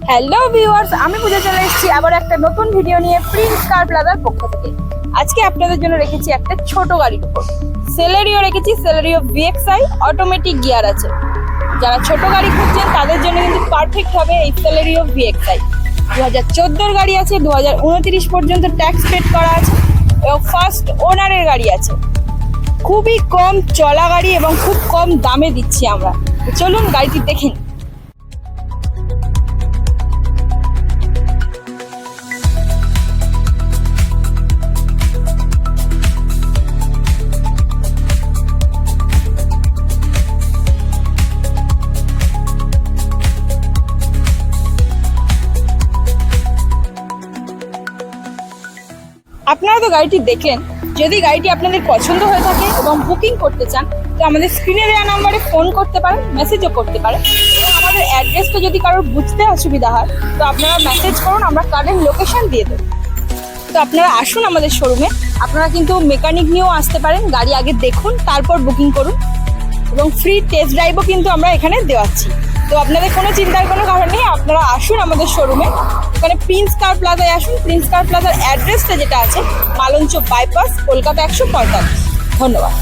Hello viewers, আমি পূজা চলে এসেছি আবার একটা নতুন ভিডিও নিয়ে প্রিন্স কার প্লাজার পক্ষ থেকে। আজকে আপনাদের জন্য রেখেছি একটা ছোট গাড়ির উপর সেলেরিও রেখেছি। সেলেরিও VXI অটোমেটিক গিয়ার আছে। যারা ছোট গাড়ি খুঁজছেন তাদের জন্য কিন্তু পারফেক্ট হবে এই সেলেরিও VXI। 2014 গাড়ি আছে, 2029 পর্যন্ত ট্যাক্স পেড করা আছে এবং ফার্স্ট ওনারের গাড়ি আছে। খুবই কম চলা গাড়ি এবং খুব কম দামে দিচ্ছি আমরা। তো চলুন গাড়িটি দেখে নিই। আপনারা তো গাড়িটি দেখলেন। যদি গাড়িটি আপনাদের পছন্দ হয়ে থাকে এবং বুকিং করতে চান তো আমাদের স্ক্রিনে দেওয়া নাম্বারে ফোন করতে পারেন, মেসেজও করতে পারেন। এবং আমাদের অ্যাড্রেসটা যদি কারোর বুঝতে অসুবিধা হয় তো আপনারা মেসেজ করুন, আমরা কারেন্ট লোকেশন দিয়ে দেবো। তো আপনারা আসুন আমাদের শোরুমে। আপনারা কিন্তু মেকানিক নিয়েও আসতে পারেন, গাড়ি আগে দেখুন তারপর বুকিং করুন এবং ফ্রি টেস্ট ড্রাইভও কিন্তু আমরা এখানে দেওয়াচ্ছি। তো আপনাদের কোনো চিন্তার কোনো কারণ নেই, আপনারা আসুন আমাদের শোরুমে। এখানে প্রিন্স কার প্লাজায় আসুন। প্রিন্স কার প্লাজার অ্যাড্রেসটা যেটা আছে মালঞ্চ বাইপাস, কলকাতা 145। ধন্যবাদ।